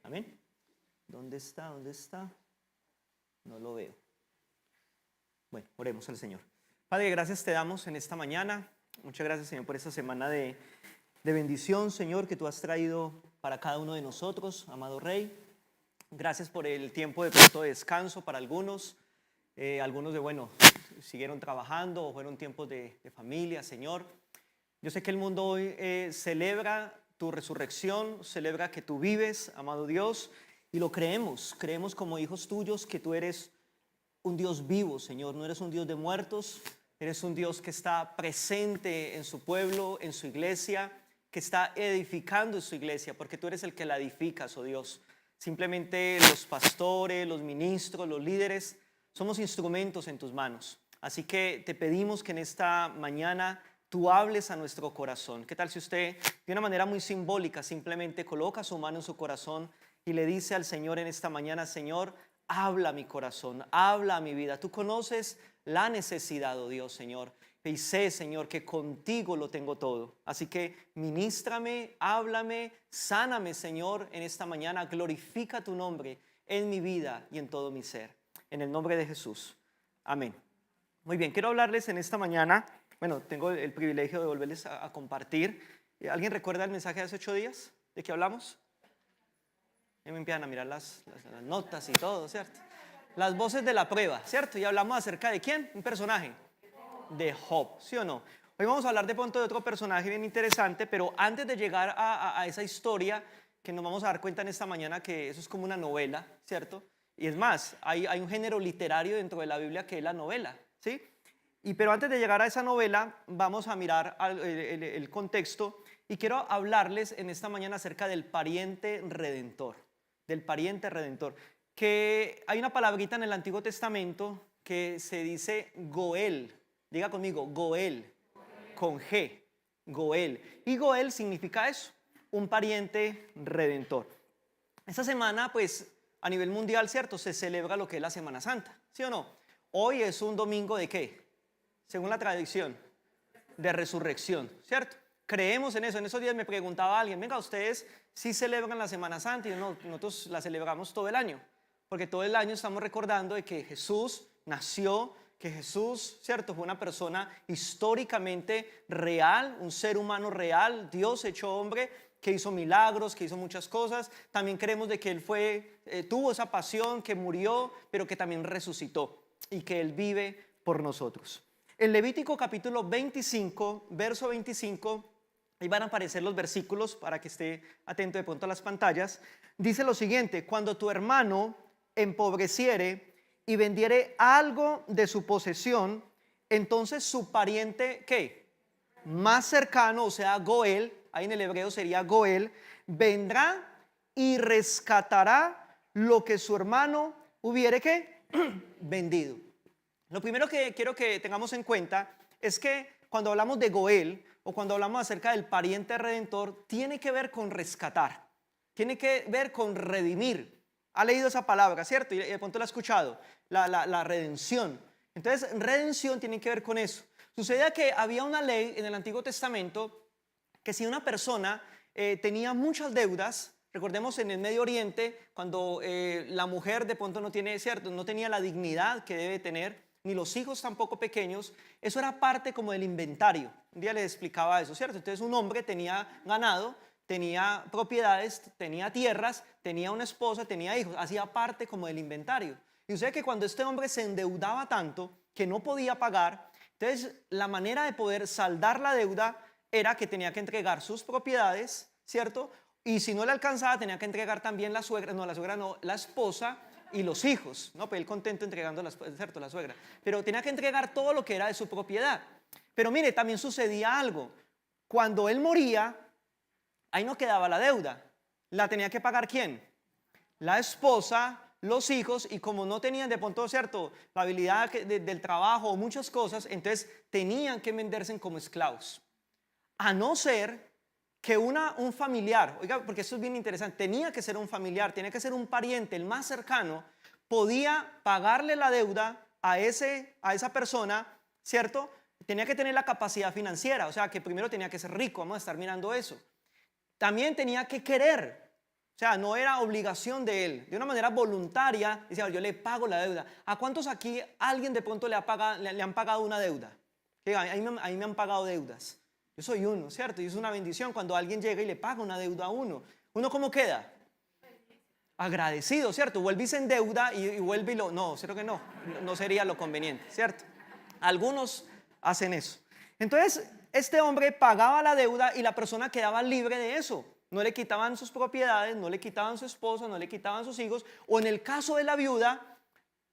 Amén. ¿Dónde está? ¿Dónde está? No lo veo. Bueno, oremos al Señor. Padre, gracias te damos en esta mañana. Muchas gracias, Señor, por esta semana de bendición, Señor, que tú has traído para cada uno de nosotros, amado Rey. Gracias por el tiempo de pronto de descanso para algunos. Algunos siguieron trabajando o fueron tiempos de familia, Señor. Yo sé que el mundo hoy celebra tu resurrección, celebra que tú vives, amado Dios, y lo creemos como hijos tuyos que tú eres un Dios vivo, Señor. No eres un Dios de muertos, eres un Dios que está presente en su pueblo, en su iglesia, que está edificando su iglesia, porque tú eres el que la edificas, oh Dios. Simplemente los pastores, los ministros, los líderes, somos instrumentos en tus manos. Así que te pedimos que en esta mañana tú hables a nuestro corazón. ¿Qué tal si usted, de una manera muy simbólica, simplemente coloca su mano en su corazón y le dice al Señor en esta mañana: Señor, habla a mi corazón, habla a mi vida. Tú conoces la necesidad, oh Dios, Señor. Y sé, Señor, que contigo lo tengo todo. Así que ministrame, háblame, sáname, Señor, en esta mañana. Glorifica tu nombre en mi vida y en todo mi ser. En el nombre de Jesús. Amén. Muy bien, quiero hablarles en esta mañana. Bueno, tengo el privilegio de volverles a compartir. ¿Alguien recuerda el mensaje de hace 8 días? ¿De qué hablamos? Me empiezan a mirar las notas y todo, ¿cierto? Las voces de la prueba, ¿cierto? Y hablamos acerca de ¿quién? Un personaje. De Job, ¿sí o no? Hoy vamos a hablar de pronto de otro personaje bien interesante, pero antes de llegar a esa historia, que nos vamos a dar cuenta en esta mañana que eso es como una novela, ¿cierto? Y es más, hay un género literario dentro de la Biblia que es la novela, ¿sí? Pero antes de llegar a esa novela, vamos a mirar el contexto y quiero hablarles en esta mañana acerca del pariente redentor, que hay una palabrita en el Antiguo Testamento que se dice Goel. Diga conmigo, Goel, con G, Goel. Y Goel significa eso, un pariente redentor. Esta semana, pues, a nivel mundial, ¿cierto? Se celebra lo que es la Semana Santa, ¿sí o no? Hoy es un domingo ¿de qué? Según la tradición, de resurrección, ¿cierto? Creemos en eso. En esos días me preguntaba alguien: venga, ¿ustedes sí celebran la Semana Santa? Y no, nosotros la celebramos todo el año, porque todo el año estamos recordando de que Jesús nació, que Jesús, ¿cierto?, fue una persona históricamente real, un ser humano real, Dios hecho hombre, que hizo milagros, que hizo muchas cosas. También creemos de que Él tuvo esa pasión, que murió, pero que también resucitó y que Él vive por nosotros. En Levítico capítulo 25, verso 25, ahí van a aparecer los versículos para que esté atento de pronto a las pantallas. Dice lo siguiente: cuando tu hermano empobreciere y vendiere algo de su posesión, entonces su pariente, ¿qué? Más cercano, o sea, Goel, ahí en el hebreo sería Goel, vendrá y rescatará lo que su hermano hubiere, ¿qué? Vendido. Lo primero que quiero que tengamos en cuenta es que cuando hablamos de Goel o cuando hablamos acerca del pariente redentor, tiene que ver con rescatar, tiene que ver con redimir. Ha leído esa palabra, ¿cierto? Y de pronto la ha escuchado, la redención. Entonces, redención tiene que ver con eso. Sucedía que había una ley en el Antiguo Testamento que si una persona tenía muchas deudas, recordemos en el Medio Oriente, cuando la mujer de pronto no tenía la dignidad que debe tener, ni los hijos tampoco pequeños, eso era parte como del inventario. Un día les explicaba eso, ¿cierto? Entonces un hombre tenía ganado, tenía propiedades, tenía tierras, tenía una esposa, tenía hijos, hacía parte como del inventario. Y usted que cuando este hombre se endeudaba tanto que no podía pagar, entonces la manera de poder saldar la deuda era que tenía que entregar sus propiedades, ¿cierto? Y si no le alcanzaba, tenía que entregar también la esposa y los hijos, ¿no? Pues él contento entregando la suegra, pero tenía que entregar todo lo que era de su propiedad. Pero mire, también sucedía algo: cuando él moría, ahí no quedaba la deuda, la tenía que pagar ¿quién? La esposa, los hijos, y como no tenían de pronto, ¿cierto?, la habilidad del trabajo o muchas cosas, entonces tenían que venderse como esclavos, a no ser que un familiar, oiga, porque esto es bien interesante, tenía que ser un familiar, tenía que ser un pariente, el más cercano, podía pagarle la deuda a esa persona, ¿cierto? Tenía que tener la capacidad financiera, o sea, que primero tenía que ser rico, vamos a estar mirando eso. También tenía que querer, O sea, no era obligación de él. De una manera voluntaria, decía, yo le pago la deuda. ¿A cuántos aquí alguien de pronto le han pagado una deuda? Que diga, a mí me han pagado deudas. Yo soy uno, ¿cierto? Y es una bendición cuando alguien llega y le paga una deuda a uno. ¿Uno cómo queda? Agradecido, ¿cierto? Vuelve y se endeuda y vuelve y lo... No, creo que no. No sería lo conveniente, ¿cierto? Algunos hacen eso. Entonces, este hombre pagaba la deuda y la persona quedaba libre de eso. No le quitaban sus propiedades, no le quitaban su esposa, no le quitaban sus hijos. O en el caso de la viuda,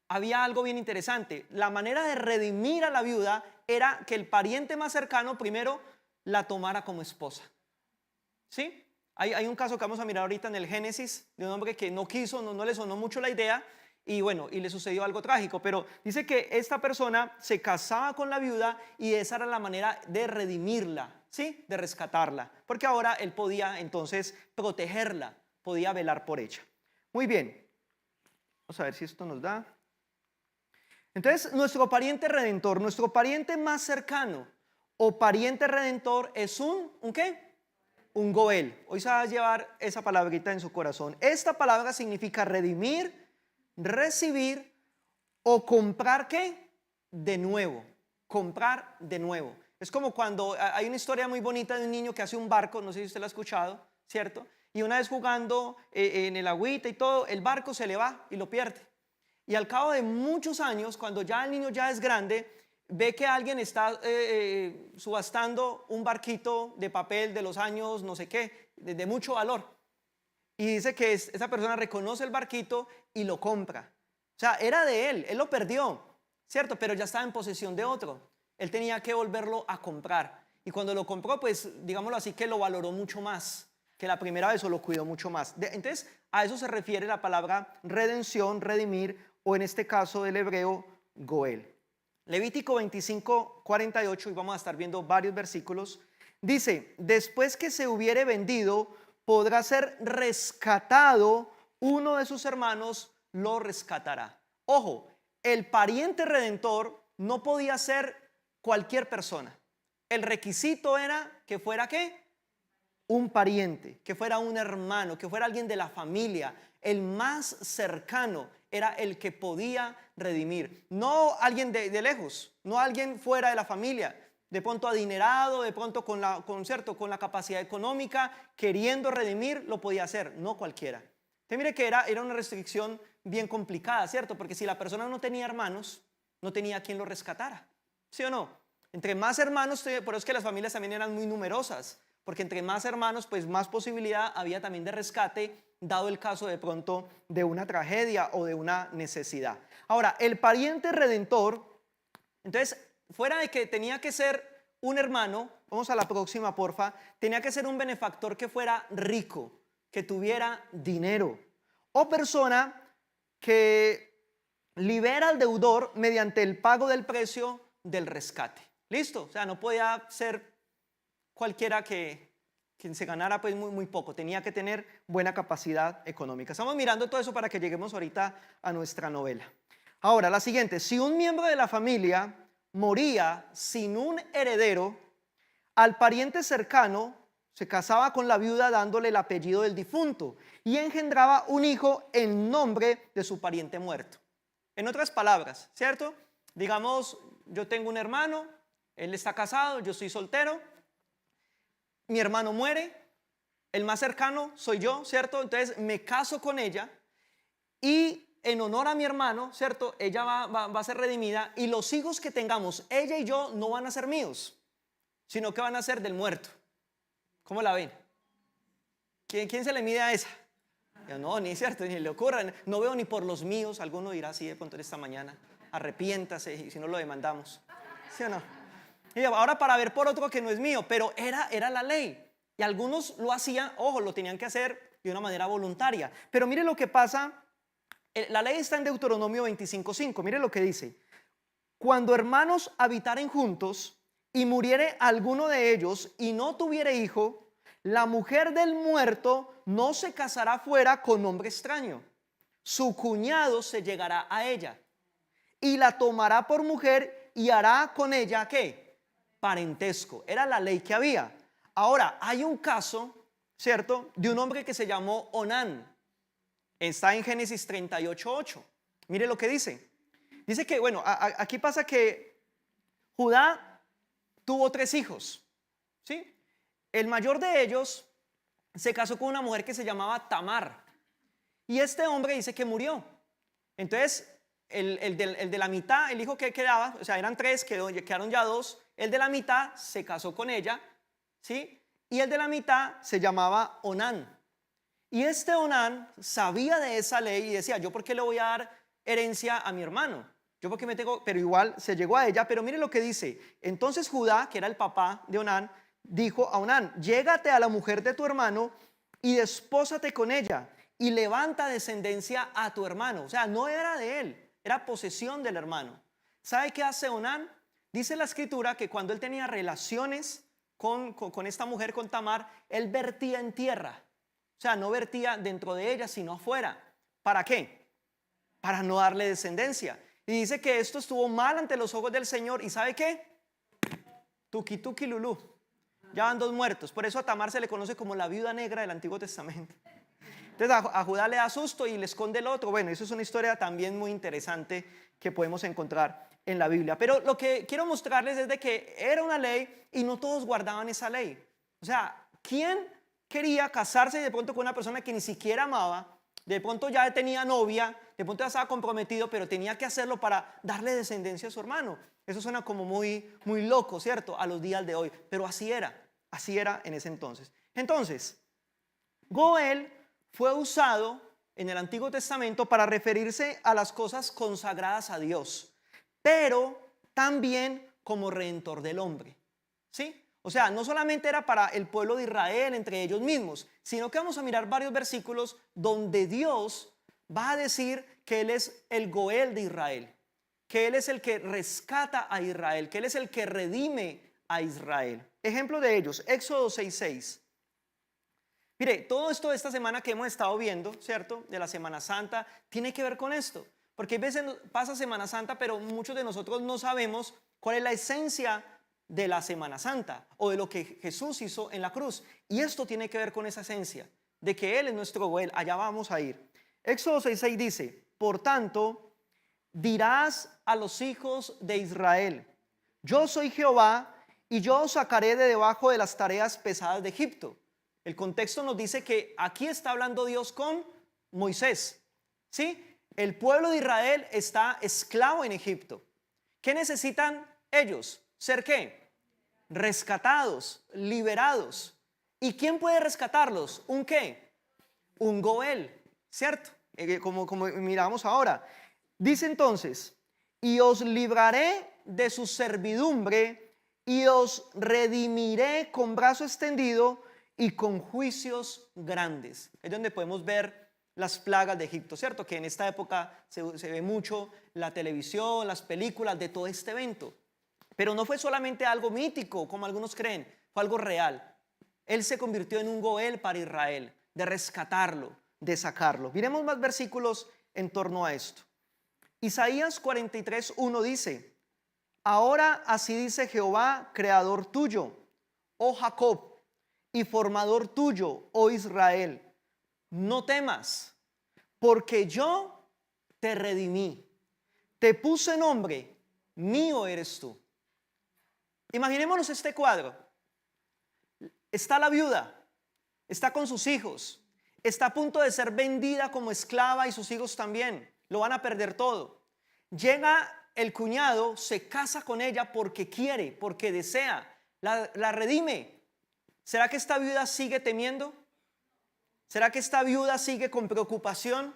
había algo bien interesante. La manera de redimir a la viuda era que el pariente más cercano primero la tomara como esposa. ¿Sí? Hay un caso que vamos a mirar ahorita en el Génesis de un hombre que no quiso, no le sonó mucho la idea y bueno, y le sucedió algo trágico, pero dice que esta persona se casaba con la viuda y esa era la manera de redimirla, ¿sí? De rescatarla, porque ahora él podía entonces protegerla, podía velar por ella. Muy bien, vamos a ver si esto nos da. Entonces, nuestro pariente redentor, nuestro pariente más cercano o pariente redentor es ¿un qué? Un goel. Hoy se va a llevar esa palabrita en su corazón. Esta palabra significa redimir, recibir o comprar ¿qué? De nuevo. Comprar de nuevo. Es como cuando hay una historia muy bonita de un niño que hace un barco, no sé si usted lo ha escuchado, ¿cierto? Y una vez jugando en el agüita y todo, el barco se le va y lo pierde. Y al cabo de muchos años, cuando ya el niño ya es grande, ve que alguien está subastando un barquito de papel de los años no sé qué, de mucho valor. Y dice que esa persona reconoce el barquito y lo compra. O sea, era de él lo perdió, ¿cierto? Pero ya estaba en posesión de otro. Él tenía que volverlo a comprar. Y cuando lo compró, pues digámoslo así, que lo valoró mucho más que la primera vez o lo cuidó mucho más. Entonces, a eso se refiere la palabra redención, redimir, o en este caso del hebreo, goel. Levítico 25, 48, y vamos a estar viendo varios versículos, dice, después que se hubiere vendido, podrá ser rescatado, uno de sus hermanos lo rescatará. Ojo, el pariente redentor no podía ser cualquier persona. El requisito era que fuera ¿qué? Un pariente, que fuera un hermano, que fuera alguien de la familia, el más cercano era el que podía redimir. No alguien de lejos, no alguien fuera de la familia, de pronto adinerado, de pronto con la capacidad económica, queriendo redimir, lo podía hacer, no cualquiera. Usted mire que era una restricción bien complicada, ¿cierto? Porque si la persona no tenía hermanos, no tenía quien lo rescatara, ¿sí o no? Entre más hermanos, por eso es que las familias también eran muy numerosas, porque entre más hermanos, pues más posibilidad había también de rescate, dado el caso de pronto de una tragedia o de una necesidad. Ahora, el pariente redentor, entonces, fuera de que tenía que ser un hermano, vamos a la próxima porfa, tenía que ser un benefactor que fuera rico, que tuviera dinero, o persona que libera al deudor mediante el pago del precio del rescate. ¿Listo? O sea, no podía ser cualquiera que se ganara pues muy poco, tenía que tener buena capacidad económica. Estamos mirando todo eso para que lleguemos ahorita a nuestra novela. Ahora, la siguiente, si un miembro de la familia moría sin un heredero, al pariente cercano se casaba con la viuda dándole el apellido del difunto y engendraba un hijo en nombre de su pariente muerto. En otras palabras, ¿cierto? Digamos, yo tengo un hermano, él está casado, yo estoy soltero, mi hermano muere, el más cercano soy yo, ¿cierto? Entonces me caso con ella y en honor a mi hermano, ¿cierto? Ella va a ser redimida y los hijos que tengamos, ella y yo, no van a ser míos, sino que van a ser del muerto. ¿Cómo la ven? ¿Quién se le mide a esa? Yo, no, ni cierto, ni le ocurra, no veo ni por los míos. Alguno dirá así de pronto esta mañana, arrepiéntase y si no lo demandamos, ¿sí o no? Y ahora para ver por otro que no es mío, pero era la ley. Y algunos lo hacían, ojo, lo tenían que hacer de una manera voluntaria. Pero mire lo que pasa, la ley está en Deuteronomio 25:5, mire lo que dice. Cuando hermanos habitaren juntos y muriere alguno de ellos y no tuviere hijo, la mujer del muerto no se casará fuera con hombre extraño. Su cuñado se llegará a ella y la tomará por mujer y hará con ella ¿qué? Parentesco. Era la ley que había. Ahora, hay un caso, ¿cierto? De un hombre que se llamó Onán. Está en Génesis 38:8. Mire lo que dice. Dice que, bueno, aquí pasa que Judá tuvo 3 hijos, ¿sí? El mayor de ellos se casó con una mujer que se llamaba Tamar. Y este hombre dice que murió. Entonces, el de la mitad, el hijo que quedaba, o sea, eran 3, quedaron ya 2. El de la mitad se casó con ella, ¿sí? Y el de la mitad se llamaba Onán. Y este Onán sabía de esa ley y decía, ¿yo por qué le voy a dar herencia a mi hermano? Yo porque me tengo, pero igual se llegó a ella. Pero mire lo que dice. Entonces Judá, que era el papá de Onán, dijo a Onán, llégate a la mujer de tu hermano y despósate con ella y levanta descendencia a tu hermano. O sea, no era de él, era posesión del hermano. ¿Sabe qué hace Onán? Dice la escritura que cuando él tenía relaciones con esta mujer, con Tamar, él vertía en tierra. O sea, no vertía dentro de ella, sino afuera. ¿Para qué? Para no darle descendencia. Y dice que esto estuvo mal ante los ojos del Señor. ¿Y sabe qué? Tuki tuki lulú. Ya van 2 muertos. Por eso a Tamar se le conoce como la viuda negra del Antiguo Testamento. Entonces a Judá le da susto y le esconde el otro. Bueno, eso es una historia también muy interesante que podemos encontrar en la Biblia. Pero lo que quiero mostrarles es de que era una ley y no todos guardaban esa ley. O sea, ¿quién quería casarse de pronto con una persona que ni siquiera amaba? De pronto ya tenía novia, de pronto ya estaba comprometido, pero tenía que hacerlo para darle descendencia a su hermano. Eso suena como muy loco, ¿cierto? A los días de hoy, pero así era en ese entonces. Entonces, Goel fue usado en el Antiguo Testamento para referirse a las cosas consagradas a Dios, pero también como redentor del hombre, ¿sí? O sea, no solamente era para el pueblo de Israel entre ellos mismos, sino que vamos a mirar varios versículos donde Dios va a decir que Él es el Goel de Israel, que Él es el que rescata a Israel, que Él es el que redime a Israel. Ejemplo de ellos, Éxodo 6:6. Mire, todo esto de esta semana que hemos estado viendo, ¿cierto? De la Semana Santa, tiene que ver con esto. Porque a veces pasa Semana Santa, pero muchos de nosotros no sabemos cuál es la esencia de la Semana Santa o de lo que Jesús hizo en la cruz. Y esto tiene que ver con esa esencia, de que Él es nuestro Goel. Allá vamos a ir. Éxodo 6:6 dice, por tanto, dirás a los hijos de Israel, yo soy Jehová y yo os sacaré de debajo de las tareas pesadas de Egipto. El contexto nos dice que aquí está hablando Dios con Moisés, ¿sí? El pueblo de Israel está esclavo en Egipto. ¿Qué necesitan ellos? ¿Ser qué? Rescatados, liberados. ¿Y quién puede rescatarlos? ¿Un qué? Un Goel, ¿cierto? Como miramos ahora. Dice entonces, y os libraré de su servidumbre y os redimiré con brazo extendido y con juicios grandes. Es donde podemos ver las plagas de Egipto, ¿cierto? Que en esta época se ve mucho la televisión, las películas de todo este evento. Pero no fue solamente algo mítico, como algunos creen, fue algo real. Él se convirtió en un Goel para Israel, de rescatarlo, de sacarlo. Miremos más versículos en torno a esto. Isaías 43:1 dice, ahora así dice Jehová, creador tuyo, oh Jacob, y formador tuyo, oh Israel, no temas, porque yo te redimí, te puse nombre, mío eres tú. Imaginémonos este cuadro. Está la viuda, está con sus hijos, está a punto de ser vendida como esclava y sus hijos también, lo van a perder todo. Llega el cuñado, se casa con ella porque quiere, porque desea, la redime. ¿Será que esta viuda sigue temiendo? ¿Será que esta viuda sigue con preocupación?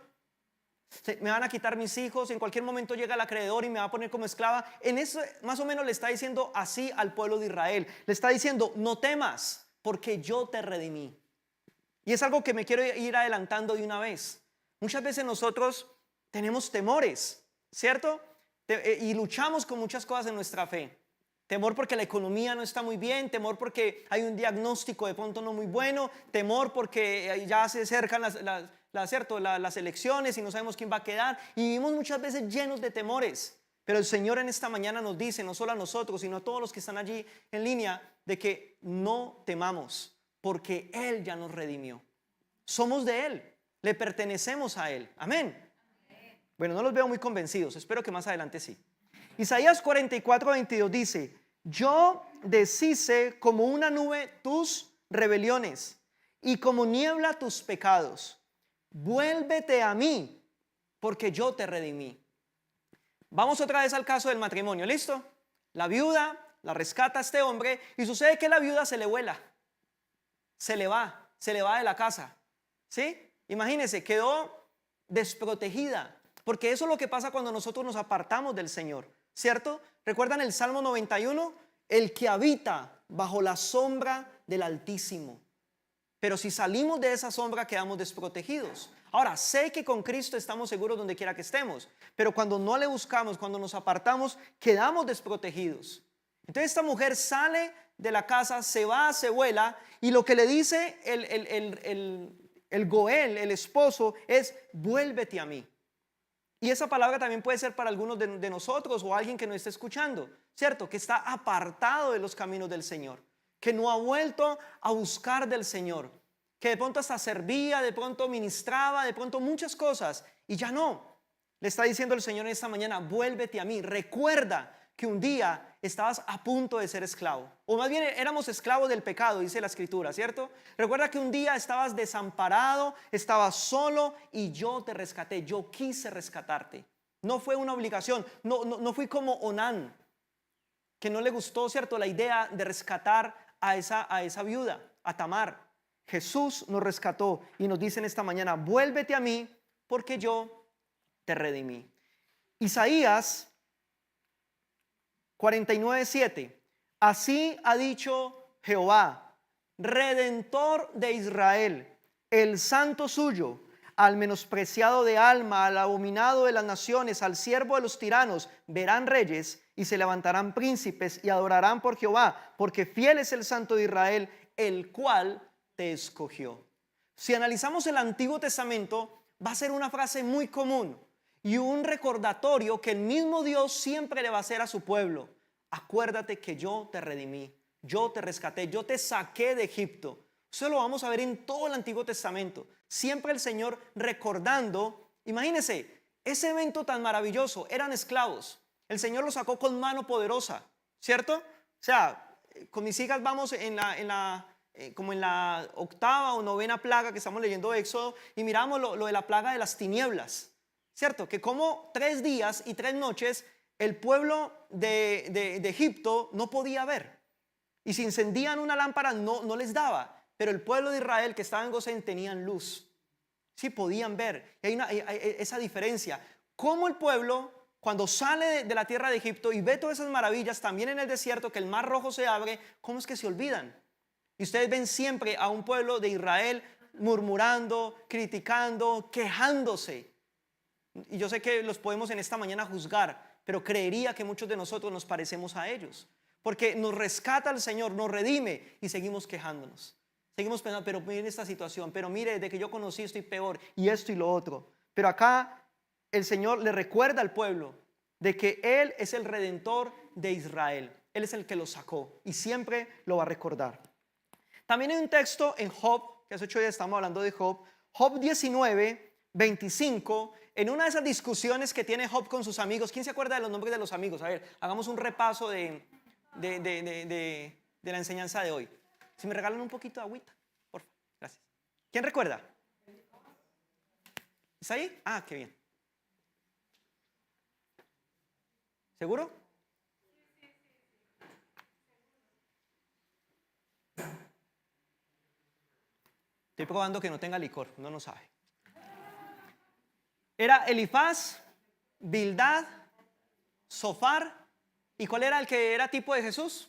Me van a quitar mis hijos, en cualquier momento llega el acreedor y me va a poner como esclava. En eso más o menos le está diciendo así al pueblo de Israel. Le está diciendo, no temas, porque yo te redimí. Y es algo que me quiero ir adelantando de una vez. Muchas veces nosotros tenemos temores, ¿cierto? Y luchamos con muchas cosas en nuestra fe. Temor porque la economía no está muy bien, temor porque hay un diagnóstico de pronto no muy bueno, temor porque ya se acercan las elecciones y no sabemos quién va a quedar. Y vivimos muchas veces llenos de temores. Pero el Señor en esta mañana nos dice, no solo a nosotros, sino a todos los que están allí en línea, de que no temamos, porque Él ya nos redimió. Somos de Él, le pertenecemos a Él. Amén. Bueno, no los veo muy convencidos, espero que más adelante sí. Isaías 44:22 dice: yo deshice como una nube tus rebeliones y como niebla tus pecados. Vuélvete a mí, porque yo te redimí. Vamos otra vez al caso del matrimonio, ¿listo? La viuda la rescata a este hombre y sucede que la viuda se le vuela, se le va de la casa, ¿sí? Imagínense, quedó desprotegida, porque eso es lo que pasa cuando nosotros nos apartamos del Señor, ¿cierto? ¿Recuerdan el Salmo 91? El que habita bajo la sombra del Altísimo. Pero si salimos de esa sombra quedamos desprotegidos. Ahora, sé que con Cristo estamos seguros donde quiera que estemos, pero cuando no le buscamos, cuando nos apartamos, quedamos desprotegidos. Entonces esta mujer sale de la casa, se va, se vuela, y lo que le dice el Goel, el esposo, es: vuélvete a mí. Y esa palabra también puede ser para algunos de nosotros o alguien que nos esté escuchando, ¿cierto? Que está apartado de los caminos del Señor, que no ha vuelto a buscar del Señor, que de pronto hasta servía, de pronto ministraba, de pronto muchas cosas, y ya no. Le está diciendo el Señor en esta mañana: vuélvete a mí. Recuerda que un día estabas a punto de ser esclavo, o más bien éramos esclavos del pecado, dice la Escritura, ¿cierto? Recuerda que un día estabas desamparado, estabas solo y yo te rescaté, yo quise rescatarte. No fue una obligación, no fui como Onán, que no le gustó, ¿cierto?, la idea de rescatar a esa viuda, a Tamar. Jesús nos rescató y nos dice en esta mañana: vuélvete a mí, porque yo te redimí. Isaías 49:7: así ha dicho Jehová, Redentor de Israel, el santo suyo, al menospreciado de alma, al abominado de las naciones, al siervo de los tiranos, verán reyes y se levantarán príncipes y adorarán por Jehová, porque fiel es el santo de Israel, el cual te escogió. Si analizamos el Antiguo Testamento, va a ser una frase muy común y un recordatorio que el mismo Dios siempre le va a hacer a su pueblo: acuérdate que yo te redimí, yo te rescaté, yo te saqué de Egipto. Eso lo vamos a ver en todo el Antiguo Testamento. Siempre el Señor recordando. Imagínense, ese evento tan maravilloso, eran esclavos. El Señor los sacó con mano poderosa, ¿cierto? O sea, con mis hijas vamos como en la octava o novena plaga que estamos leyendo Éxodo, y miramos lo de la plaga de las tinieblas, ¿cierto? Que como 3 días y 3 noches el pueblo de Egipto no podía ver, y si encendían una lámpara no les daba, pero el pueblo de Israel que estaba en Gosén tenían luz, sí podían ver. Y hay esa diferencia. Como el pueblo, cuando sale de la tierra de Egipto y ve todas esas maravillas, también en el desierto, que el mar rojo se abre, ¿cómo es que se olvidan? Y ustedes ven siempre a un pueblo de Israel murmurando, criticando, quejándose. Y yo sé que los podemos en esta mañana juzgar, pero creería que muchos de nosotros nos parecemos a ellos, porque nos rescata el Señor, nos redime y seguimos quejándonos. Seguimos pensando: pero mire esta situación, pero mire, desde que yo conocí estoy peor, y esto y lo otro. Pero acá el Señor le recuerda al pueblo de que Él es el Redentor de Israel. Él es el que lo sacó y siempre lo va a recordar. También hay un texto en Job, que hace 8 días estamos hablando de Job, Job 19:25, en una de esas discusiones que tiene Job con sus amigos. ¿Quién se acuerda de los nombres de los amigos? A ver, hagamos un repaso de la enseñanza de hoy. Si me regalan un poquito de agüita, por favor, gracias. ¿Quién recuerda? ¿Está ahí? Ah, qué bien. ¿Seguro? Estoy probando que no tenga licor, no sabe. Era Elifaz, Bildad, Zofar, ¿y cuál era el que era tipo de Jesús?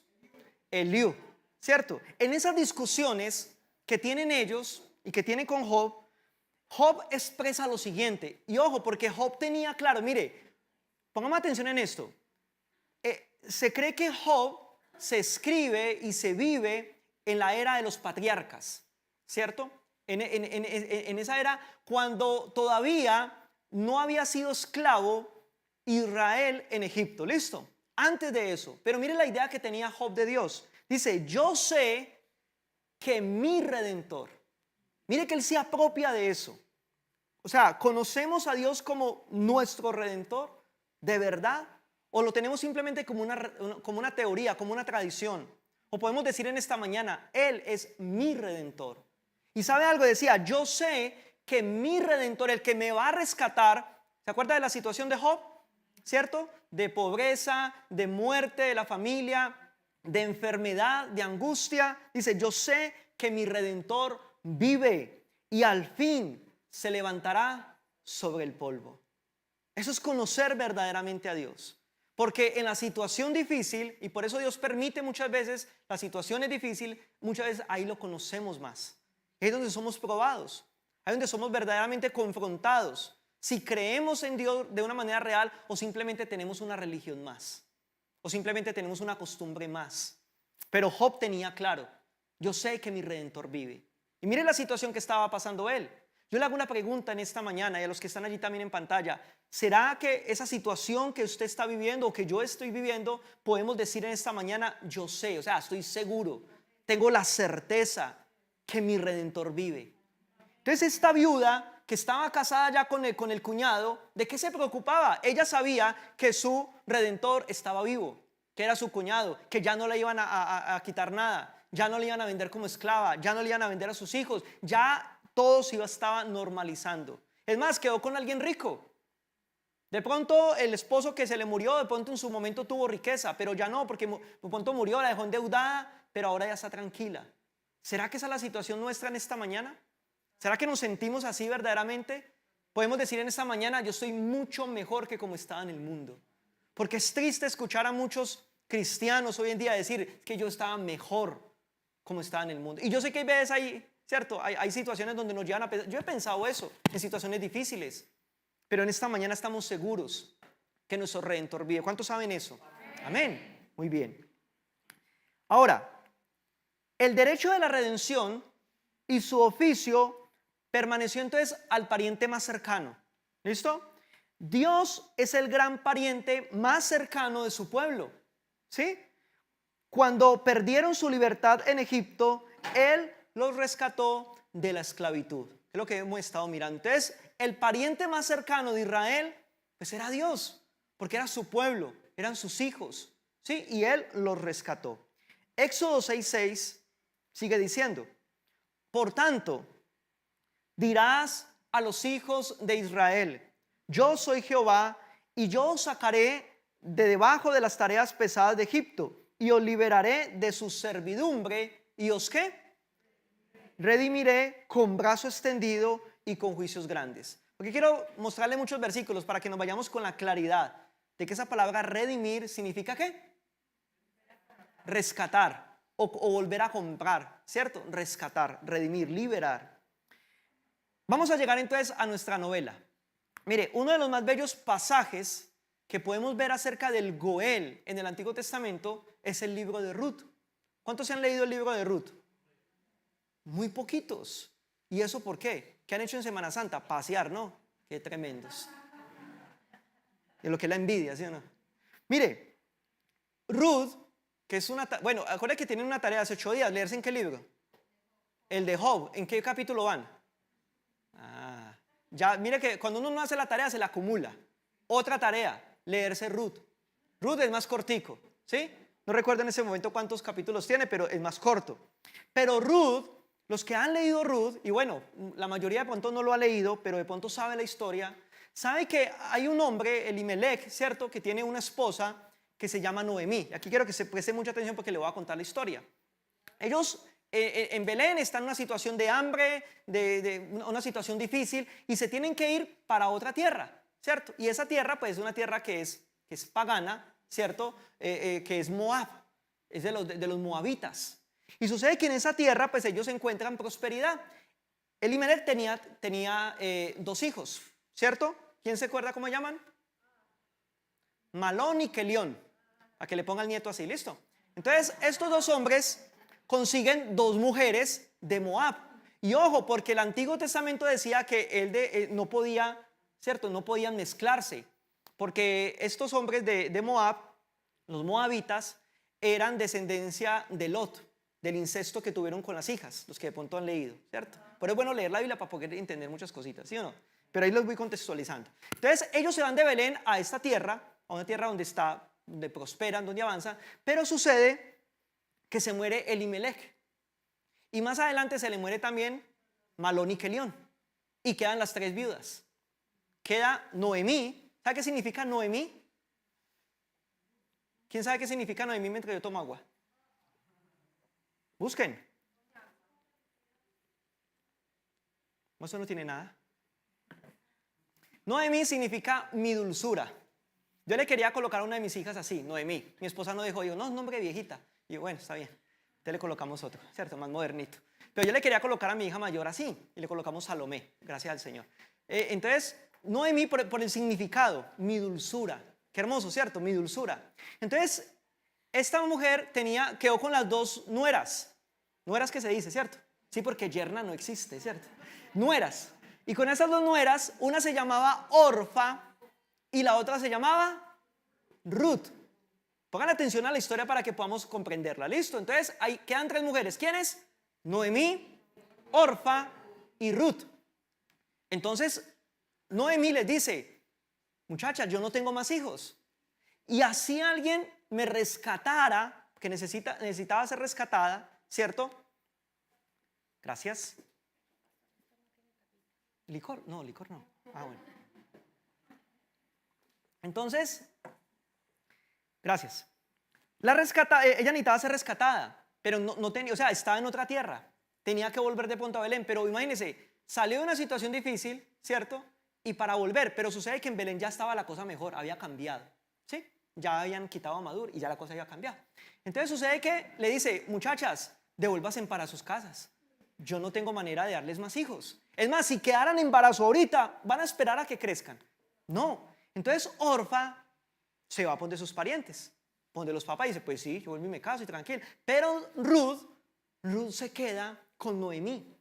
Eliú, ¿cierto? En esas discusiones que tienen ellos y que tienen con Job, Job expresa lo siguiente, y ojo, porque Job tenía claro, mire, pongamos atención en esto. Se cree que Job se escribe y se vive en la era de los patriarcas, ¿cierto? En esa era cuando todavía no había sido esclavo Israel en Egipto, ¿listo? Antes de eso. Pero mire la idea que tenía Job de Dios. Dice: yo sé que mi Redentor. Mire que Él se apropia de eso. O sea, ¿conocemos a Dios como nuestro Redentor? ¿De verdad? ¿O lo tenemos simplemente como una teoría, como una tradición? O podemos decir en esta mañana, Él es mi Redentor. Y ¿sabe algo? Decía, yo sé que mi Redentor, el que me va a rescatar, ¿se acuerda de la situación de Job? ¿Cierto? De pobreza, de muerte de la familia, de enfermedad, de angustia. Dice, yo sé que mi Redentor vive y al fin se levantará sobre el polvo. Eso es conocer verdaderamente a Dios. Porque en la situación difícil, y por eso Dios permite muchas veces las situaciones difíciles, muchas veces ahí lo conocemos más. Es donde somos probados, ahí donde somos verdaderamente confrontados. Si creemos en Dios de una manera real o simplemente tenemos una religión más. O simplemente tenemos una costumbre más. Pero Job tenía claro, yo sé que mi Redentor vive. Y mire la situación que estaba pasando él. Yo le hago una pregunta en esta mañana y a los que están allí también en pantalla. ¿Será que esa situación que usted está viviendo o que yo estoy viviendo, podemos decir en esta mañana, yo sé, o sea, estoy seguro, tengo la certeza que mi Redentor vive? Entonces esta viuda que estaba casada ya con el cuñado, ¿de qué se preocupaba? Ella sabía que su Redentor estaba vivo, que era su cuñado, que ya no le iban a quitar nada, ya no le iban a vender como esclava, ya no le iban a vender a sus hijos, ya todo se estaba normalizando. Es más, quedó con alguien rico. De pronto el esposo que se le murió, de pronto en su momento tuvo riqueza, pero ya no, porque de pronto murió, la dejó endeudada, pero ahora ya está tranquila. ¿Será que esa es la situación nuestra en esta mañana? ¿Será que nos sentimos así verdaderamente? Podemos decir en esta mañana, yo estoy mucho mejor que como estaba en el mundo. Porque es triste escuchar a muchos cristianos hoy en día decir que yo estaba mejor como estaba en el mundo. Y yo sé que hay veces ahí, ¿cierto? Hay situaciones donde nos llevan a pensar. Yo he pensado eso en situaciones difíciles. Pero en esta mañana estamos seguros que nuestro Redentor vive. ¿Cuántos saben eso? Amén. Muy bien. Ahora, el derecho de la redención y su oficio permaneció entonces al pariente más cercano. ¿Listo? Dios es el gran pariente más cercano de su pueblo. ¿Sí? Cuando perdieron su libertad en Egipto, Él los rescató de la esclavitud. Es lo que hemos estado mirando. Entonces, el pariente más cercano de Israel, pues era Dios, porque era su pueblo, eran sus hijos, ¿sí? Y Él los rescató. Éxodo 6:6 sigue diciendo, por tanto, dirás a los hijos de Israel, yo soy Jehová y yo os sacaré de debajo de las tareas pesadas de Egipto y os liberaré de su servidumbre y os ¿qué? Redimiré con brazo extendido y con juicios grandes. Porque quiero mostrarle muchos versículos para que nos vayamos con la claridad de que esa palabra redimir significa ¿qué? Rescatar o volver a comprar, ¿cierto? Rescatar, redimir, liberar. Vamos a llegar entonces a nuestra novela. Mire, uno de los más bellos pasajes que podemos ver acerca del Goel en el Antiguo Testamento es el libro de Ruth. ¿Cuántos se han leído el libro de Ruth? Muy poquitos. ¿Y eso por qué? ¿Qué han hecho en Semana Santa? Pasear, ¿no? Qué tremendos. De lo que es la envidia, ¿sí o no? Mire, Ruth, que es una... Bueno, acuérdense que tienen una tarea hace 8 días. ¿Leerse en qué libro? El de Job. ¿En qué capítulo van? Ya, mire que cuando uno no hace la tarea se la acumula. Otra tarea, leerse Ruth. Ruth es más cortico, ¿sí? No recuerdo en ese momento cuántos capítulos tiene, pero es más corto. Pero Ruth, los que han leído Ruth, y bueno, la mayoría de pronto no lo ha leído, pero de pronto sabe la historia, sabe que hay un hombre, Elimelech, ¿cierto? Que tiene una esposa que se llama Noemí. Aquí quiero que se preste mucha atención porque le voy a contar la historia. Ellos en Belén están en una situación de hambre, de una situación difícil y se tienen que ir para otra tierra, ¿cierto? Y esa tierra pues es una tierra que es pagana, ¿cierto? Que es Moab, es de los moabitas. Y sucede que en esa tierra pues ellos encuentran prosperidad. Elimelech tenía 2 hijos, ¿cierto? ¿Quién se acuerda cómo llaman? Malón y Kelión, a que le ponga el nieto así, ¿listo? Entonces estos 2 hombres consiguen 2 mujeres de Moab. Y ojo, porque el Antiguo Testamento decía que él no podía, ¿cierto? No podían mezclarse, porque estos hombres de Moab, los moabitas, eran descendencia de Lot. del incesto que tuvieron con las hijas, los que de pronto han leído, ¿cierto? Pero es bueno leer la Biblia para poder entender muchas cositas, ¿sí o no? Pero ahí los voy contextualizando. Entonces ellos se van de Belén a esta tierra, a una tierra donde prosperan, donde avanzan, pero sucede que se muere Elimelech. Y más adelante se le muere también Malón y Kelión. Y quedan las 3 viudas. Queda Noemí. ¿Sabe qué significa Noemí? ¿Quién sabe qué significa Noemí mientras yo tomo agua? Busquen. Eso no tiene nada. Noemí significa mi dulzura. Yo le quería colocar a una de mis hijas así, Noemí. Mi esposa no dejó, digo, no, es nombre de viejita. Y yo, bueno, está bien. Entonces le colocamos otro, ¿cierto? Más modernito. Pero yo le quería colocar a mi hija mayor así. Y le colocamos Salomé, gracias al Señor. Entonces, Noemí por el significado, mi dulzura. Qué hermoso, ¿cierto? Mi dulzura. Entonces, esta mujer quedó con las 2 nueras. Nueras que se dice, ¿cierto? Sí, porque yerna no existe, ¿cierto? Nueras. Y con esas 2 nueras, una se llamaba Orfa y la otra se llamaba Ruth. Pongan atención a la historia para que podamos comprenderla. ¿Listo? Entonces, ahí quedan 3 mujeres. ¿Quiénes? Noemí, Orfa y Ruth. Entonces, Noemí les dice, muchachas, yo no tengo más hijos. Y así alguien me rescatara, que necesitaba ser rescatada, ¿cierto? Gracias. Licor no. Ah, bueno. Entonces, gracias. Ella necesitaba ser rescatada, pero no tenía, o sea, estaba en otra tierra. Tenía que volver de pronto a Belén, pero imagínense, salió de una situación difícil, ¿cierto? Y para volver, pero sucede que en Belén ya estaba la cosa mejor, había cambiado, ¿sí? Ya habían quitado a Madur y ya la cosa había cambiado. Entonces sucede que le dice, muchachas, devuélvanse para sus casas. Yo no tengo manera de darles más hijos. Es más, si quedaran en embarazo ahorita, van a esperar a que crezcan. No. Entonces Orfa se va a donde sus parientes, donde los papás, y dice, pues sí, yo vuelvo y me caso y tranquilo. Pero Ruth se queda con Noemí.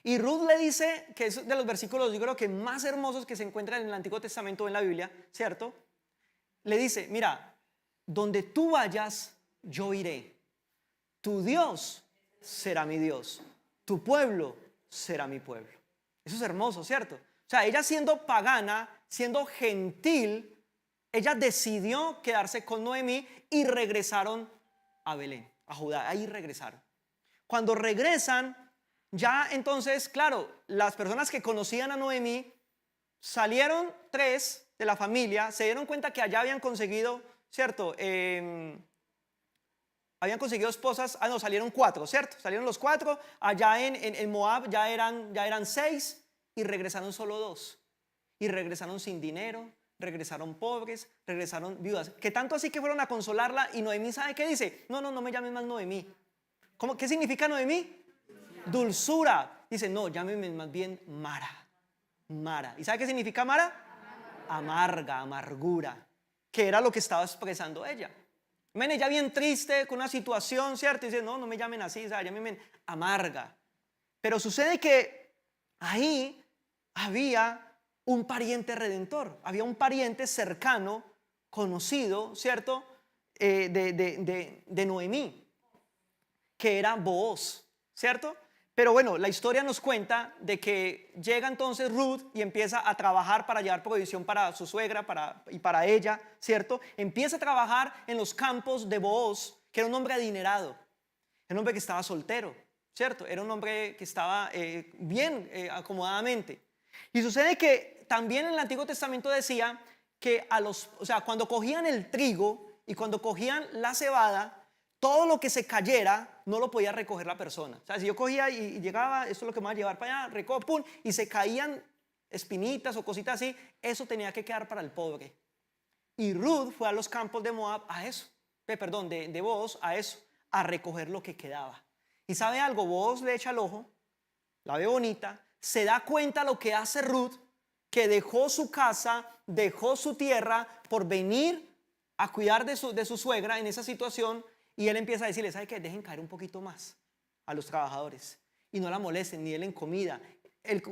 Y Ruth le dice, que es de los versículos yo creo que más hermosos que se encuentran en el Antiguo Testamento o en la Biblia, ¿cierto? Le dice, mira, donde tú vayas, yo iré. Tu Dios será mi Dios. Tu pueblo será mi pueblo. Eso es hermoso, ¿cierto? O sea, ella siendo pagana, siendo gentil, ella decidió quedarse con Noemí y regresaron a Belén, a Judá. Ahí regresaron. Cuando regresan, ya entonces, claro, las personas que conocían a Noemí salieron 3 de la familia, se dieron cuenta que allá habían conseguido, ¿cierto? Habían conseguido esposas, no, salieron 4, ¿cierto? Salieron los 4, allá en Moab ya eran 6 y regresaron solo 2. Y regresaron sin dinero, regresaron pobres, regresaron viudas. Que tanto así que fueron a consolarla y Noemí, ¿sabe qué dice? No me llames más Noemí. ¿Qué significa Noemí? Dulzura. Dice, no, llámeme más bien Mara. Mara. ¿Y sabe qué significa Mara? Amarga, amargura. Que era lo que estaba expresando ella. Ella bien triste con una situación, ¿cierto? Y dice, no me llamen así, o sea, llámenme amarga. Pero sucede que ahí había un pariente redentor, había un pariente cercano, conocido, ¿cierto? De Noemí, que era Booz, ¿cierto? Pero bueno, la historia nos cuenta de que llega entonces Ruth y empieza a trabajar para llevar provisión para su suegra y para ella, ¿cierto? Empieza a trabajar en los campos de Booz, que era un hombre adinerado, era un hombre que estaba soltero, ¿cierto? Era un hombre que estaba bien acomodadamente. Y sucede que también en el Antiguo Testamento decía que cuando cogían el trigo y cuando cogían la cebada, todo lo que se cayera no lo podía recoger la persona. O sea, si yo cogía y llegaba, esto es lo que me va a llevar para allá, recojo, pum, y se caían espinitas o cositas así, eso tenía que quedar para el pobre. Y Ruth fue a los campos de Moab a eso, de Booz a eso, a recoger lo que quedaba. Y sabe algo, Booz le echa el ojo, la ve bonita, se da cuenta lo que hace Ruth, que dejó su casa, dejó su tierra por venir a cuidar de su suegra en esa situación. Y él empieza a decirle, ¿sabe qué? Dejen caer un poquito más a los trabajadores y no la molesten ni den comida.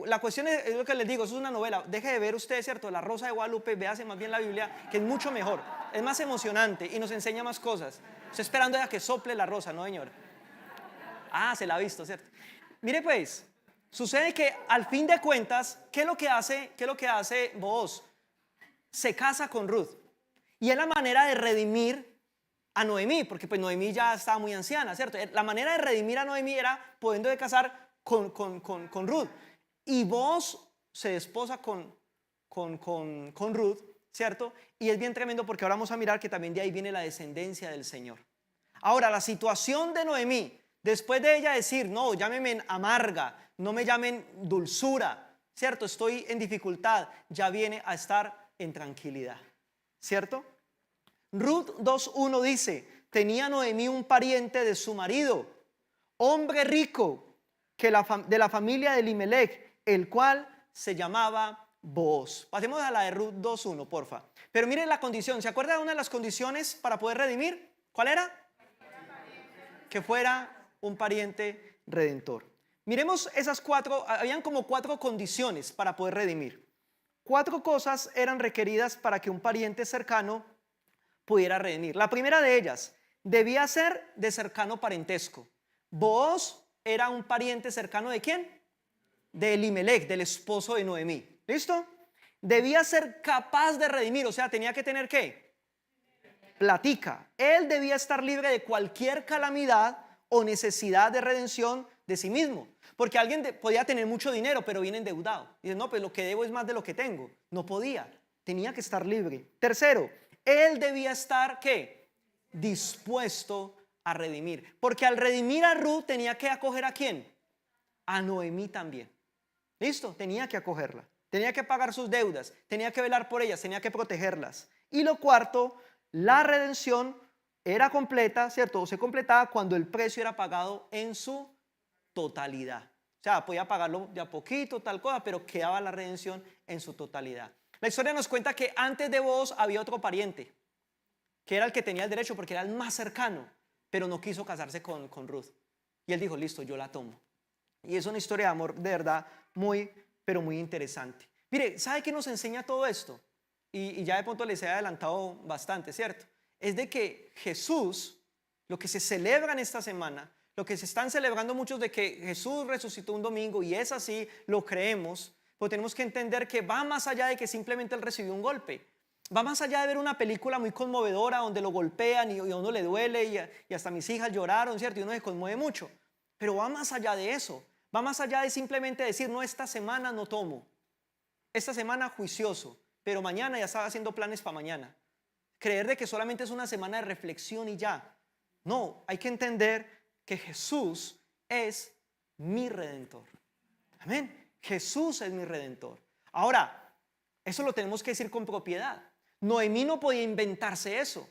La cuestión es lo que les digo, eso es una novela. Deje de ver usted, ¿cierto? La Rosa de Guadalupe, véase más bien la Biblia, que es mucho mejor, es más emocionante y nos enseña más cosas. Estoy esperando a que sople la rosa, ¿no, señor? Ah, se la ha visto, ¿cierto? Mire pues, sucede que al fin de cuentas, ¿qué es lo que hace? ¿Qué es lo que hace Booz? Se casa con Ruth. Y es la manera de redimir a Noemí, porque pues Noemí ya estaba muy anciana, ¿cierto? La manera de redimir a Noemí era pudiendo de casar con Ruth. Y Booz se desposa con Ruth, ¿cierto? Y es bien tremendo porque ahora vamos a mirar que también de ahí viene la descendencia del Señor. Ahora, la situación de Noemí, después de ella decir, no, llámenme amarga, no me llamen dulzura, ¿cierto? Estoy en dificultad, ya viene a estar en tranquilidad, ¿cierto? Ruth 2:1 dice, tenía Noemí un pariente de su marido, hombre rico, de la familia de Elimelech, el cual se llamaba Booz. Pasemos a la de Ruth 2:1, porfa. Pero miren la condición, ¿se acuerda de una de las condiciones para poder redimir? ¿Cuál era? Que fuera un pariente redentor. Miremos esas cuatro, habían como 4 condiciones para poder redimir. 4 cosas eran requeridas para que un pariente cercano pudiera redimir. La primera de ellas, debía ser de cercano parentesco. Booz era un pariente cercano ¿de quién? De Elimelech, del esposo de Noemí. ¿Listo? Debía ser capaz de redimir, o sea, tenía que tener ¿qué? Platica. Él debía estar libre de cualquier calamidad o necesidad de redención de sí mismo. Porque alguien podía tener mucho dinero, pero viene endeudado. Y dice, no, pues lo que debo es más de lo que tengo. No podía. Tenía que estar libre. Tercero, él debía estar, ¿qué? Dispuesto a redimir. Porque al redimir a Ruth tenía que acoger ¿a quién? A Noemí también. ¿Listo? Tenía que acogerla. Tenía que pagar sus deudas. Tenía que velar por ellas. Tenía que protegerlas. Y lo cuarto, la redención era completa, ¿cierto? O se completaba cuando el precio era pagado en su totalidad. O sea, podía pagarlo de a poquito, tal cosa, pero quedaba la redención en su totalidad. La historia nos cuenta que antes de Booz había otro pariente, que era el que tenía el derecho porque era el más cercano, pero no quiso casarse con Ruth. Y él dijo, listo, yo la tomo. Y es una historia de amor de verdad muy, pero muy interesante. Mire, ¿sabe qué nos enseña todo esto? Y ya de pronto les he adelantado bastante, ¿cierto? Es de que Jesús, lo que se celebra en esta semana, lo que se están celebrando muchos de que Jesús resucitó un domingo y es así, lo creemos, pero tenemos que entender que va más allá de que simplemente él recibió un golpe. Va más allá de ver una película muy conmovedora donde lo golpean y a uno le duele y hasta mis hijas lloraron, ¿cierto? Y uno se conmueve mucho. Pero va más allá de eso. Va más allá de simplemente decir, no, esta semana no tomo. Esta semana juicioso, pero mañana ya estaba haciendo planes para mañana. Creer de que solamente es una semana de reflexión y ya. No, hay que entender que Jesús es mi redentor. Amén. Jesús es mi redentor. Ahora, eso lo tenemos que decir con propiedad. Noemí no podía inventarse eso.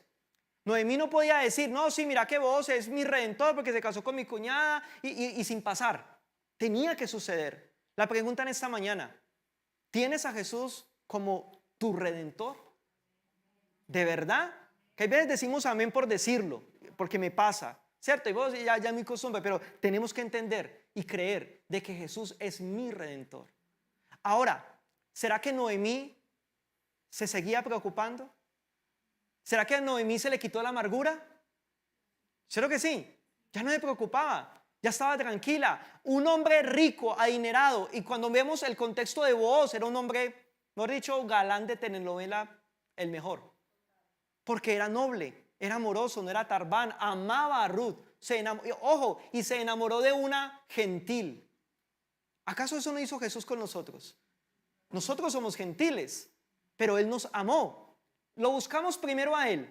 Noemí no podía decir, no, sí, mira que Booz es mi redentor porque se casó con mi cuñada y sin pasar. Tenía que suceder. La pregunta en esta mañana, ¿tienes a Jesús como tu redentor? ¿De verdad? Que a veces decimos amén por decirlo, porque me pasa, ¿cierto? Y vos ya es mi costumbre, pero tenemos que entender y creer de que Jesús es mi redentor. Ahora, ¿será que Noemí se seguía preocupando? ¿Será que a Noemí se le quitó la amargura? ¿Seguro que sí? Ya no se preocupaba, ya estaba tranquila. Un hombre rico, adinerado, y cuando vemos el contexto de Booz, era un hombre, mejor dicho, galán de telenovela, el mejor. Porque era noble, era amoroso, no era tarbán, amaba a Ruth. Ojo, y se enamoró de una gentil. ¿Acaso eso no hizo Jesús con nosotros? Nosotros somos gentiles, pero Él nos amó. Lo buscamos primero a Él.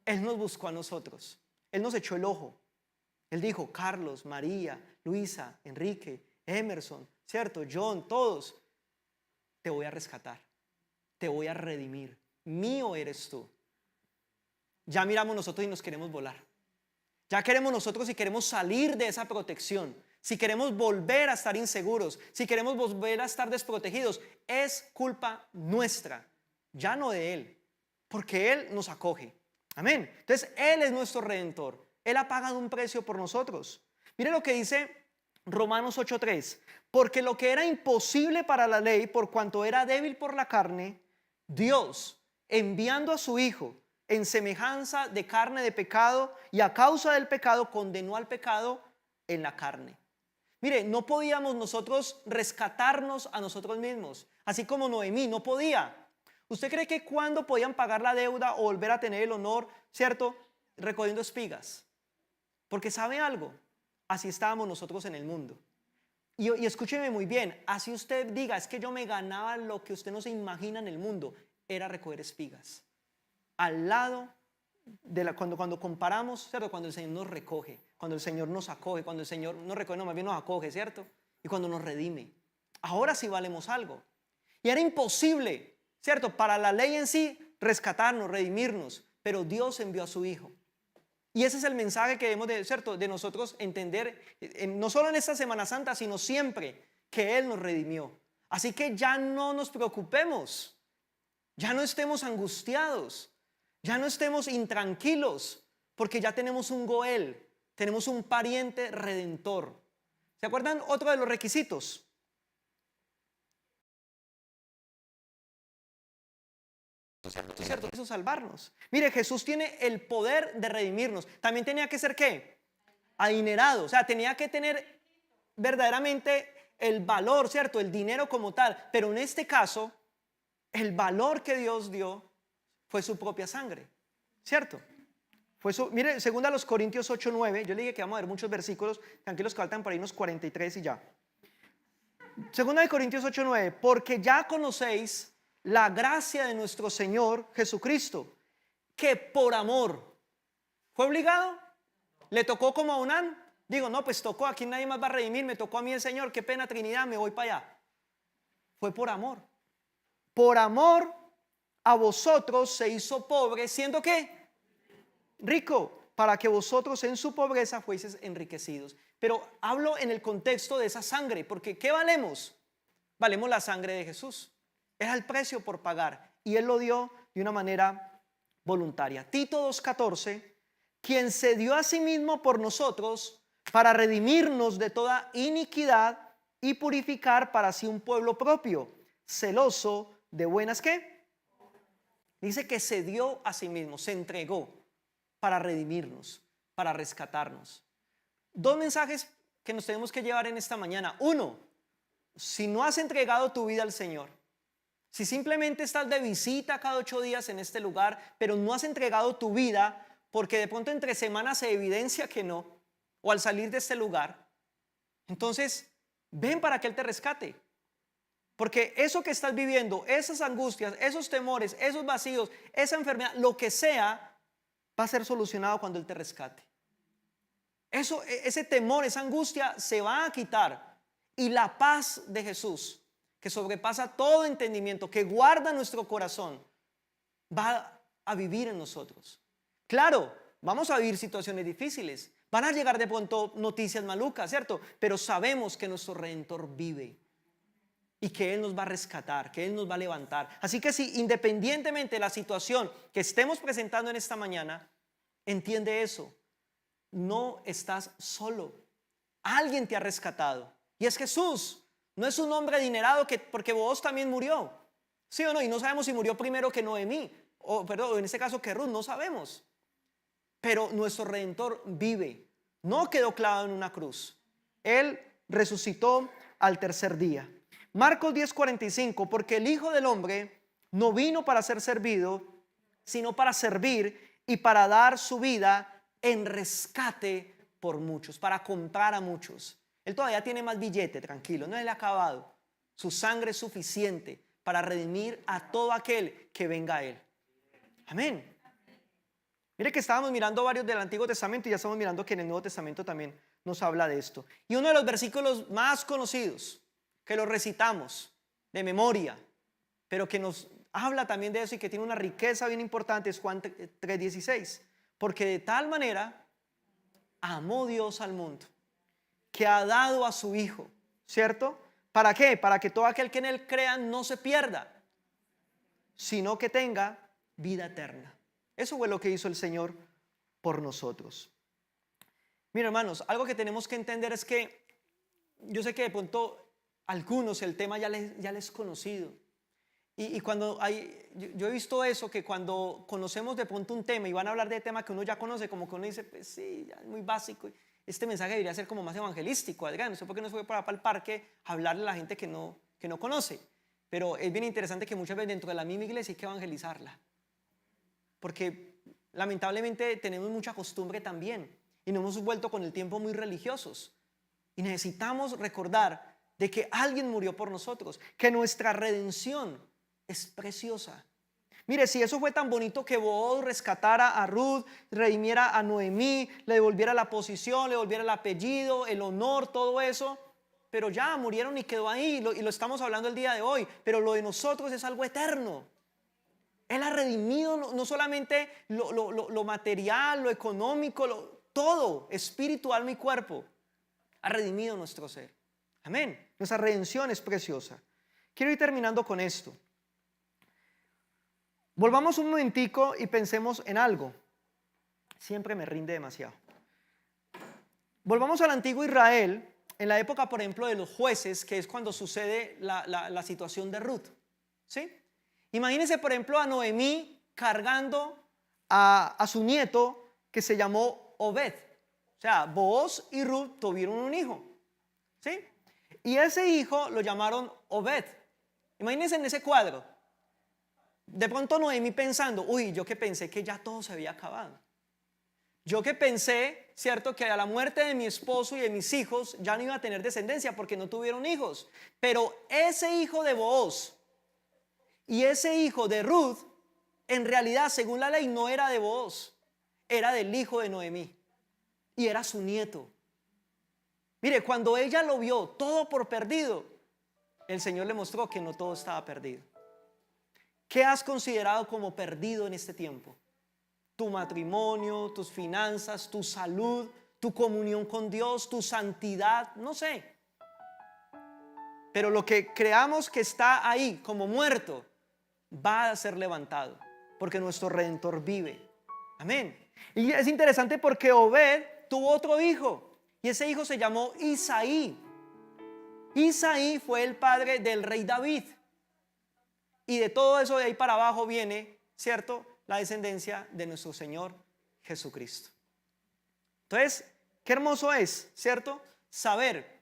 Él nos buscó a nosotros. Él nos echó el ojo. Él dijo, Carlos, María, Luisa, Enrique, Emerson, ¿cierto? John, todos. Te voy a rescatar. Te voy a redimir. Mío eres tú. Ya miramos nosotros y nos queremos volar. Ya queremos nosotros y queremos salir de esa protección. Si queremos volver a estar inseguros, si queremos volver a estar desprotegidos, es culpa nuestra, ya no de Él, porque Él nos acoge. Amén. Entonces Él es nuestro redentor. Él ha pagado un precio por nosotros. Mire lo que dice Romanos 8:3. Porque lo que era imposible para la ley, por cuanto era débil por la carne, Dios, enviando a su Hijo en semejanza de carne de pecado y a causa del pecado, condenó al pecado en la carne. Mire, no podíamos nosotros rescatarnos a nosotros mismos, así como Noemí no podía. ¿Usted cree que cuándo podían pagar la deuda o volver a tener el honor, cierto? Recogiendo espigas. Porque ¿sabe algo? Así estábamos nosotros en el mundo. Y escúcheme muy bien, así usted diga, es que yo me ganaba lo que usted no se imagina en el mundo, era recoger espigas. Al lado de cuando comparamos, ¿cierto? Cuando el Señor nos recoge, cuando el Señor nos acoge, cuando el Señor nos recoge, no, más bien nos acoge, ¿cierto? Y cuando nos redime. Ahora sí valemos algo. Y era imposible, ¿cierto? Para la ley en sí, rescatarnos, redimirnos, pero Dios envió a su Hijo. Y ese es el mensaje que debemos de, ¿cierto?, de nosotros entender, no solo en esta Semana Santa, sino siempre, que Él nos redimió. Así que ya no nos preocupemos, ya no estemos angustiados, ya no estemos intranquilos, porque ya tenemos un Goel, tenemos un pariente redentor. ¿Se acuerdan otro de los requisitos? ¿Cierto? Eso salvarnos. Mire, Jesús tiene el poder de redimirnos. También tenía que ser ¿qué? Adinerado. O sea, tenía que tener verdaderamente el valor, ¿cierto? El dinero como tal. Pero en este caso, el valor que Dios dio fue su propia sangre, ¿cierto? Mire, según a los Corintios 8:9, yo le dije que vamos a ver muchos versículos, tranquilos que faltan por ahí unos 43 y ya. Segunda de Corintios 8:9, porque ya conocéis la gracia de nuestro Señor Jesucristo, que por amor, ¿fue obligado? ¿Le tocó como a Onán? Digo, no, pues tocó, aquí nadie más va a redimir, me tocó a mí el Señor, qué pena Trinidad, me voy para allá. Fue por amor. Por amor a vosotros se hizo pobre, siendo ¿qué? Rico, para que vosotros en su pobreza fueseis enriquecidos. Pero hablo en el contexto de esa sangre, porque ¿qué valemos? Valemos la sangre de Jesús. Era el precio por pagar y Él lo dio de una manera voluntaria. Tito 2:14, quien se dio a sí mismo por nosotros para redimirnos de toda iniquidad y purificar para sí un pueblo propio, celoso de buenas ¿qué? Dice que se dio a sí mismo, se entregó para redimirnos, para rescatarnos. Dos mensajes que nos tenemos que llevar en esta mañana. Uno, si no has entregado tu vida al Señor, si simplemente estás de visita cada 8 días en este lugar, pero no has entregado tu vida, porque de pronto entre semanas se evidencia que no, o al salir de este lugar, entonces ven para que Él te rescate. Porque eso que estás viviendo, esas angustias, esos temores, esos vacíos, esa enfermedad, lo que sea, va a ser solucionado cuando Él te rescate. Ese temor, esa angustia se va a quitar. Y la paz de Jesús, que sobrepasa todo entendimiento, que guarda nuestro corazón, va a vivir en nosotros. Claro, vamos a vivir situaciones difíciles, van a llegar de pronto noticias malucas, ¿cierto? Pero sabemos que nuestro Redentor vive y que Él nos va a rescatar, que Él nos va a levantar. Así que si independientemente de la situación que estemos presentando en esta mañana, entiende eso, no estás solo, alguien te ha rescatado y es Jesús. No es un hombre adinerado porque vos también murió, ¿sí o no? Y no sabemos si murió primero que Noemí, o en este caso que Ruth, no sabemos. Pero nuestro Redentor vive, no quedó clavado en una cruz. Él resucitó al tercer día. Marcos 10:45, porque el Hijo del Hombre no vino para ser servido, sino para servir y para dar su vida en rescate por muchos, para comprar a muchos. Él todavía tiene más billete, tranquilo, no le ha acabado. Su sangre es suficiente para redimir a todo aquel que venga a Él. Amén. Mire que estábamos mirando varios del Antiguo Testamento y ya estamos mirando que en el Nuevo Testamento también nos habla de esto. Y uno de los versículos más conocidos, que lo recitamos de memoria, pero que nos habla también de eso y que tiene una riqueza bien importante, es Juan 3:16. Porque de tal manera amó Dios al mundo, que ha dado a su Hijo, ¿cierto? ¿Para qué? Para que todo aquel que en Él crea no se pierda, sino que tenga vida eterna. Eso fue lo que hizo el Señor por nosotros. Mira, hermanos, algo que tenemos que entender es que yo sé que de pronto algunos el tema ya les es conocido. Y cuando yo he visto eso, que cuando conocemos de pronto un tema y van a hablar de tema que uno ya conoce, como que uno dice, pues sí, ya es muy básico. este mensaje debería ser como más evangelístico, Adrián. No sé por qué no se fue para el parque a hablarle a la gente que no conoce. Pero es bien interesante que muchas veces dentro de la misma iglesia hay que evangelizarla. Porque lamentablemente tenemos mucha costumbre también y nos hemos vuelto con el tiempo muy religiosos. Y necesitamos recordar de que alguien murió por nosotros, que nuestra redención es preciosa. Mire, si eso fue tan bonito que Booz rescatara a Ruth, redimiera a Noemí, le devolviera la posición, le devolviera el apellido, el honor, todo eso, pero ya murieron y quedó ahí, y lo estamos hablando el día de hoy, pero lo de nosotros es algo eterno. Él ha redimido no solamente lo material, lo económico, todo, espíritu, alma y cuerpo. Ha redimido nuestro ser. Amén. Nuestra redención es preciosa. Quiero ir terminando con esto. Volvamos un momentico y pensemos en algo. Siempre me rinde demasiado. Volvamos al antiguo Israel, en la época, por ejemplo, de los jueces, que es cuando sucede la situación de Ruth. ¿Sí? Imagínense, por ejemplo, a Noemí cargando a su nieto que se llamó Obed. O sea, Booz y Ruth tuvieron un hijo. ¿Sí? Y ese hijo lo llamaron Obed. Imagínense en ese cuadro. De pronto Noemí pensando, uy, yo que pensé que ya todo se había acabado. Yo que pensé, cierto, que a la muerte de mi esposo y de mis hijos ya no iba a tener descendencia porque no tuvieron hijos. Pero ese hijo de Booz y ese hijo de Ruth, en realidad, según la ley, no era de Booz, era del hijo de Noemí y era su nieto. Mire, cuando ella lo vio todo por perdido, el Señor le mostró que no todo estaba perdido. ¿Qué has considerado como perdido en este tiempo? Tu matrimonio, tus finanzas, tu salud, tu comunión con Dios, tu santidad, no sé. Pero lo que creamos que está ahí como muerto va a ser levantado, porque nuestro Redentor vive. Amén. Y es interesante porque Obed tuvo otro hijo y ese hijo se llamó Isaí. Isaí fue el padre del rey David. Y de todo eso de ahí para abajo viene, ¿cierto?, la descendencia de nuestro Señor Jesucristo. Entonces, qué hermoso es, ¿cierto?, saber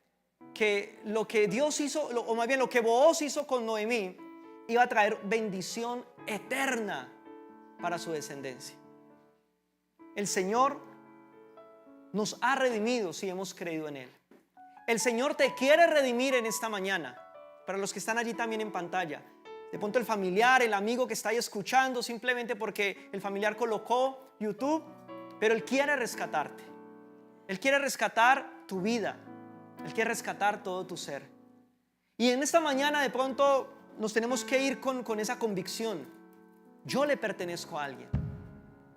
que lo que Dios hizo, o más bien lo que Booz hizo con Noemí, iba a traer bendición eterna para su descendencia. El Señor nos ha redimido si hemos creído en Él. El Señor te quiere redimir en esta mañana. Para los que están allí también en pantalla, de pronto el familiar, el amigo que está ahí escuchando simplemente porque el familiar colocó YouTube, pero Él quiere rescatarte. Él quiere rescatar tu vida. Él quiere rescatar todo tu ser. Y en esta mañana de pronto nos tenemos que ir con esa convicción. Yo le pertenezco a alguien.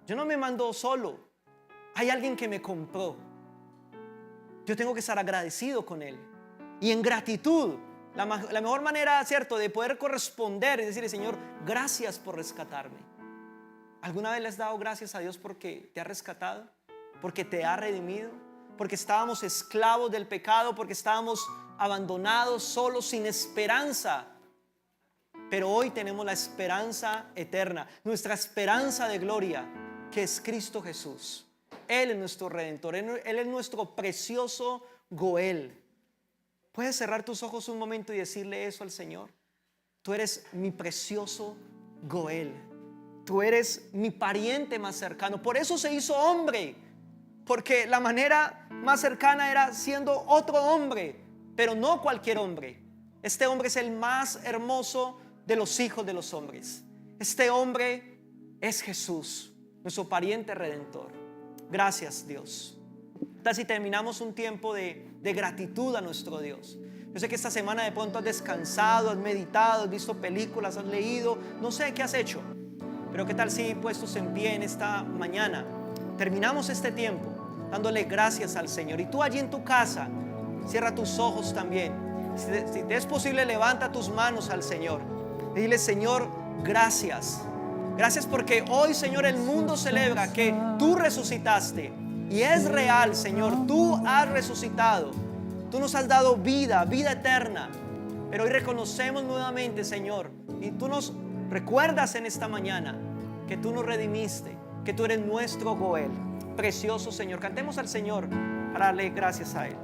Yo no me mando solo. Hay alguien que me compró. Yo tengo que estar agradecido con Él. Y en gratitud, la mejor manera, ¿cierto?, de poder corresponder es decirle, Señor, gracias por rescatarme. ¿Alguna vez le has dado gracias a Dios porque te ha rescatado? Porque te ha redimido. Porque estábamos esclavos del pecado, porque estábamos abandonados, solos, sin esperanza. Pero hoy tenemos la esperanza eterna, nuestra esperanza de gloria, que es Cristo Jesús. Él es nuestro Redentor, Él es nuestro precioso Goel. ¿Puedes cerrar tus ojos un momento y decirle eso al Señor? Tú eres mi precioso Goel. Tú eres mi pariente más cercano. Por eso se hizo hombre, porque la manera más cercana era siendo otro hombre, pero no cualquier hombre. Este hombre es el más hermoso de los hijos de los hombres. Este hombre es Jesús, nuestro pariente redentor. Gracias, Dios. Si terminamos un tiempo de gratitud a nuestro Dios. Yo sé que esta semana de pronto has descansado, has meditado, has visto películas, has leído, no sé qué has hecho, pero qué tal si puestos en pie en esta mañana terminamos este tiempo dándole gracias al Señor. Y tú allí en tu casa, cierra tus ojos también. Si te es posible, levanta tus manos al Señor y dile, Señor, gracias. Gracias porque hoy, Señor, el mundo celebra que tú resucitaste. Y es real, Señor, tú has resucitado. Tú nos has dado vida, vida eterna. Pero hoy reconocemos nuevamente, Señor, y tú nos recuerdas en esta mañana que tú nos redimiste, que tú eres nuestro Goel. Precioso Señor, cantemos al Señor para darle gracias a Él.